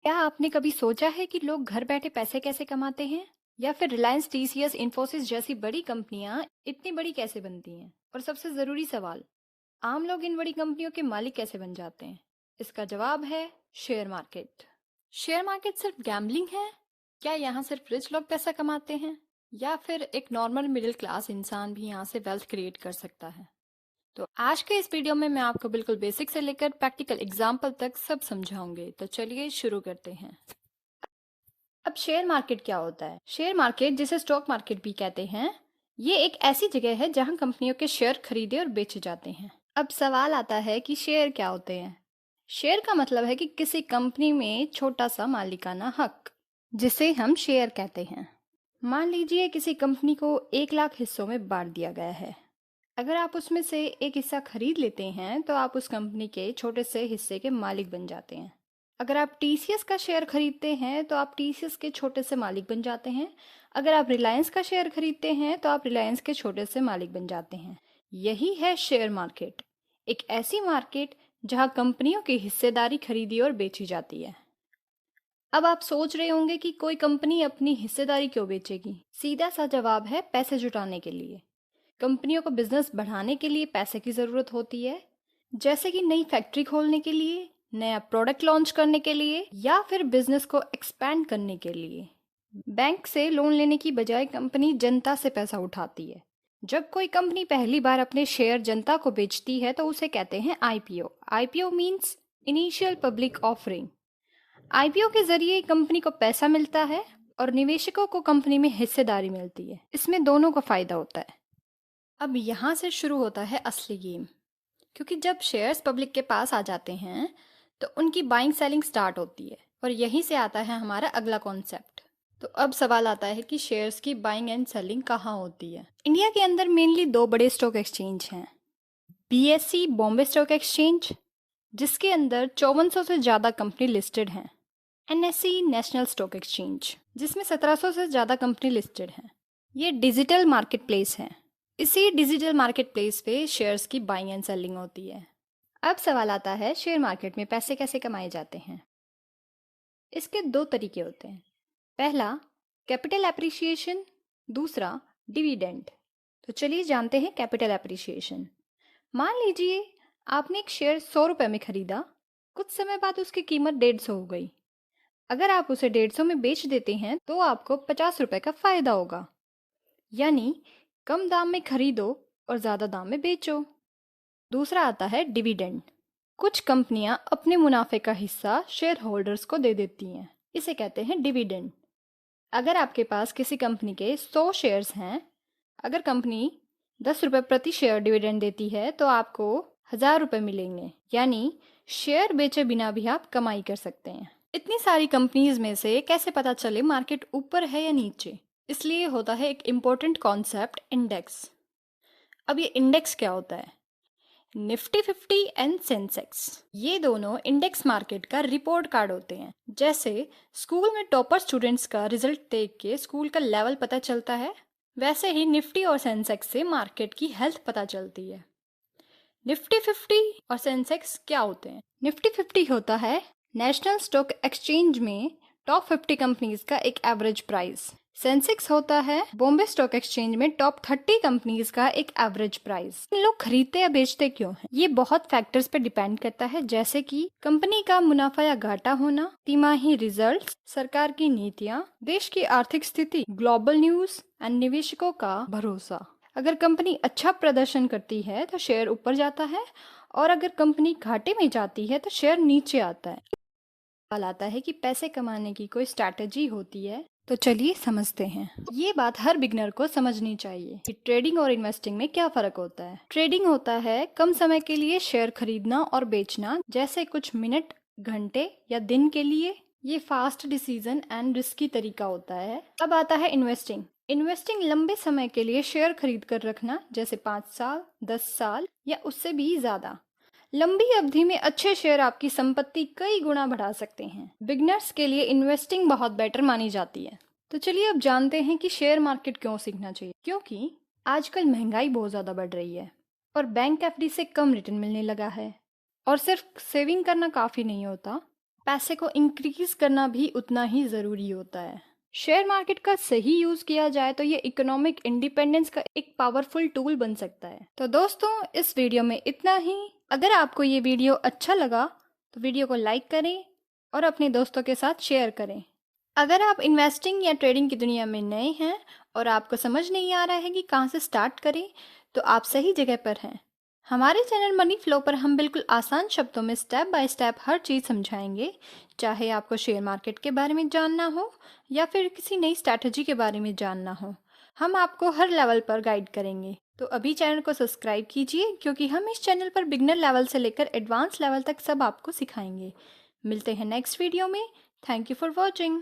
क्या आपने कभी सोचा है कि लोग घर बैठे पैसे कैसे कमाते हैं? या फिर रिलायंस, टीसीएस, इन्फोसिस जैसी बड़ी कंपनियां इतनी बड़ी कैसे बनती हैं? और सबसे जरूरी सवाल, आम लोग इन बड़ी कंपनियों के मालिक कैसे बन जाते हैं? इसका जवाब है शेयर मार्केट। शेयर मार्केट सिर्फ गैम्बलिंग है? क्या यहाँ सिर्फ रिच लोग पैसा कमाते हैं? या फिर एक नॉर्मल मिडिल क्लास इंसान भी यहाँ से वेल्थ क्रिएट कर सकता है? तो आज के इस वीडियो में मैं आपको बिल्कुल बेसिक से लेकर प्रैक्टिकल एग्जाम्पल तक सब समझाऊंगे। तो चलिए शुरू करते हैं। अब शेयर मार्केट क्या होता है? शेयर मार्केट, जिसे स्टॉक मार्केट भी कहते हैं, ये एक ऐसी जगह है जहां कंपनियों के शेयर खरीदे और बेचे जाते हैं। अब सवाल आता है कि शेयर क्या होते हैं? शेयर का मतलब है कि किसी कंपनी में छोटा सा मालिकाना हक, जिसे हम शेयर कहते हैं। मान लीजिए किसी कंपनी को 1 लाख हिस्सों में बांट दिया गया है। अगर आप उसमें से एक हिस्सा खरीद लेते हैं तो आप उस कंपनी के छोटे से हिस्से के मालिक बन जाते हैं। अगर आप टीसीएस का शेयर खरीदते हैं तो आप टीसीएस के छोटे से मालिक बन जाते हैं। अगर आप रिलायंस का शेयर खरीदते हैं तो आप रिलायंस के छोटे से मालिक बन जाते हैं। यही है शेयर मार्केट, एक ऐसी मार्केट जहां कंपनियों की हिस्सेदारी खरीदी और बेची जाती है। अब आप सोच रहे होंगे कि कोई कंपनी अपनी हिस्सेदारी क्यों बेचेगी? सीधा सा जवाब है, पैसे जुटाने के लिए। कंपनियों को बिजनेस बढ़ाने के लिए पैसे की ज़रूरत होती है, जैसे कि नई फैक्ट्री खोलने के लिए, नया प्रोडक्ट लॉन्च करने के लिए, या फिर बिजनेस को एक्सपैंड करने के लिए। बैंक से लोन लेने की बजाय कंपनी जनता से पैसा उठाती है। जब कोई कंपनी पहली बार अपने शेयर जनता को बेचती है तो उसे कहते हैं IPO. IPO means initial public offering. IPO के जरिए कंपनी को पैसा मिलता है और निवेशकों को कंपनी में हिस्सेदारी मिलती है। इसमें दोनों को फायदा होता है। अब यहाँ से शुरू होता है असली गेम, क्योंकि जब शेयर्स पब्लिक के पास आ जाते हैं तो उनकी बाइंग सेलिंग स्टार्ट होती है, और यहीं से आता है हमारा अगला कॉन्सेप्ट। तो अब सवाल आता है कि शेयर्स की बाइंग एंड सेलिंग कहाँ होती है? इंडिया के अंदर मेनली 2 बड़े स्टॉक एक्सचेंज हैं। बीएसई बॉम्बे स्टॉक एक्सचेंज, जिसके अंदर 5400 से ज़्यादा कंपनी लिस्टेड हैं। एनएसई नेशनल स्टॉक एक्सचेंज, जिसमें 1700 से ज़्यादा कंपनी लिस्टेड हैं। ये डिजिटल मार्केट प्लेस है। इसी डिजिटल मार्केट प्लेस पे शेयर्स की बाइंग एंड सेलिंग होती है। अब सवाल आता है, शेयर मार्केट में पैसे कैसे कमाए जाते हैं? इसके 2 तरीके होते हैं। पहला, कैपिटल एप्रिसिएशन। दूसरा, डिविडेंड। तो चलिए जानते हैं कैपिटल एप्रिसिएशन। मान लीजिए आपने एक शेयर 100 रुपये में खरीदा। कुछ समय बाद उसकी कीमत 150 हो गई। अगर आप उसे 150 में बेच देते हैं तो आपको 50 रुपये का फायदा होगा। यानी कम दाम में खरीदो और ज़्यादा दाम में बेचो। दूसरा आता है डिविडेंड। कुछ कंपनियां अपने मुनाफे का हिस्सा शेयर होल्डर्स को दे देती हैं, इसे कहते हैं डिविडेंड। अगर आपके पास किसी कंपनी के 100 शेयर्स हैं, अगर कंपनी 10 रुपये प्रति शेयर डिविडेंड देती है तो आपको 1000 रुपये मिलेंगे। यानी शेयर बेचे बिना भी आप कमाई कर सकते हैं। इतनी सारी कंपनीज में से कैसे पता चले मार्केट ऊपर है या नीचे? इसलिए होता है एक इम्पोर्टेंट कॉन्सेप्ट, इंडेक्स। अब ये इंडेक्स क्या होता है? निफ्टी 50 एंड सेंसेक्स, ये दोनों इंडेक्स मार्केट का रिपोर्ट कार्ड होते हैं। जैसे स्कूल में टॉपर स्टूडेंट्स का रिजल्ट देख के स्कूल का लेवल पता चलता है, वैसे ही निफ्टी और सेंसेक्स से मार्केट की हेल्थ पता चलती है। निफ्टी 50 और सेंसेक्स क्या होते हैं? निफ्टी 50 होता है नेशनल स्टॉक एक्सचेंज में टॉप 50 कंपनीज का एक एवरेज प्राइस। सेंसेक्स होता है बॉम्बे स्टॉक एक्सचेंज में टॉप 30 कंपनीज का एक एवरेज प्राइस। लोग खरीदते या बेचते क्यों हैं? ये बहुत फैक्टर्स पे डिपेंड करता है, जैसे कि कंपनी का मुनाफा या घाटा होना, तिमाही रिजल्ट्स, सरकार की नीतियाँ, देश की आर्थिक स्थिति, ग्लोबल न्यूज एंड निवेशकों का भरोसा। अगर कंपनी अच्छा प्रदर्शन करती है तो शेयर ऊपर जाता है, और अगर कंपनी घाटे में जाती है तो शेयर नीचे आता है। सवाल आता है कि पैसे कमाने की कोई स्ट्रैटेजी होती है? तो चलिए समझते हैं। ये बात हर बिगनर को समझनी चाहिए कि ट्रेडिंग और इन्वेस्टिंग में क्या फर्क होता है। ट्रेडिंग होता है कम समय के लिए शेयर खरीदना और बेचना, जैसे कुछ मिनट, घंटे या दिन के लिए। ये फास्ट डिसीजन एंड रिस्की तरीका होता है। अब आता है इन्वेस्टिंग। इन्वेस्टिंग लंबे समय के लिए शेयर खरीद कर रखना, जैसे 5 साल, 10 साल या उससे भी ज्यादा। लंबी अवधि में अच्छे शेयर आपकी संपत्ति कई गुना बढ़ा सकते हैं। बिगनर्स के लिए इन्वेस्टिंग बहुत बेटर मानी जाती है। तो चलिए अब जानते हैं कि शेयर मार्केट क्यों सीखना चाहिए। क्योंकि आजकल महंगाई बहुत ज्यादा बढ़ रही है और बैंक एफडी से कम रिटर्न मिलने लगा है। और सिर्फ सेविंग करना काफी नहीं होता, पैसे को इंक्रीज करना भी उतना ही ज़रूरी होता है। शेयर मार्केट का सही यूज़ किया जाए तो ये इकोनॉमिक इंडिपेंडेंस का एक पावरफुल टूल बन सकता है। तो दोस्तों, इस वीडियो में इतना ही। अगर आपको ये वीडियो अच्छा लगा तो वीडियो को लाइक करें और अपने दोस्तों के साथ शेयर करें। अगर आप इन्वेस्टिंग या ट्रेडिंग की दुनिया में नए हैं और आपको समझ नहीं आ रहा है कि कहाँ से स्टार्ट करें, तो आप सही जगह पर हैं। हमारे चैनल मनी फ्लो पर हम बिल्कुल आसान शब्दों में स्टेप बाय स्टेप हर चीज़ समझाएंगे। चाहे आपको शेयर मार्केट के बारे में जानना हो या फिर किसी नई स्ट्रैटेजी के बारे में जानना हो, हम आपको हर लेवल पर गाइड करेंगे। तो अभी चैनल को सब्सक्राइब कीजिए, क्योंकि हम इस चैनल पर बिगनर लेवल से लेकर एडवांस लेवल तक सब आपको सिखाएंगे। मिलते हैं नेक्स्ट वीडियो में। Thank you for watching.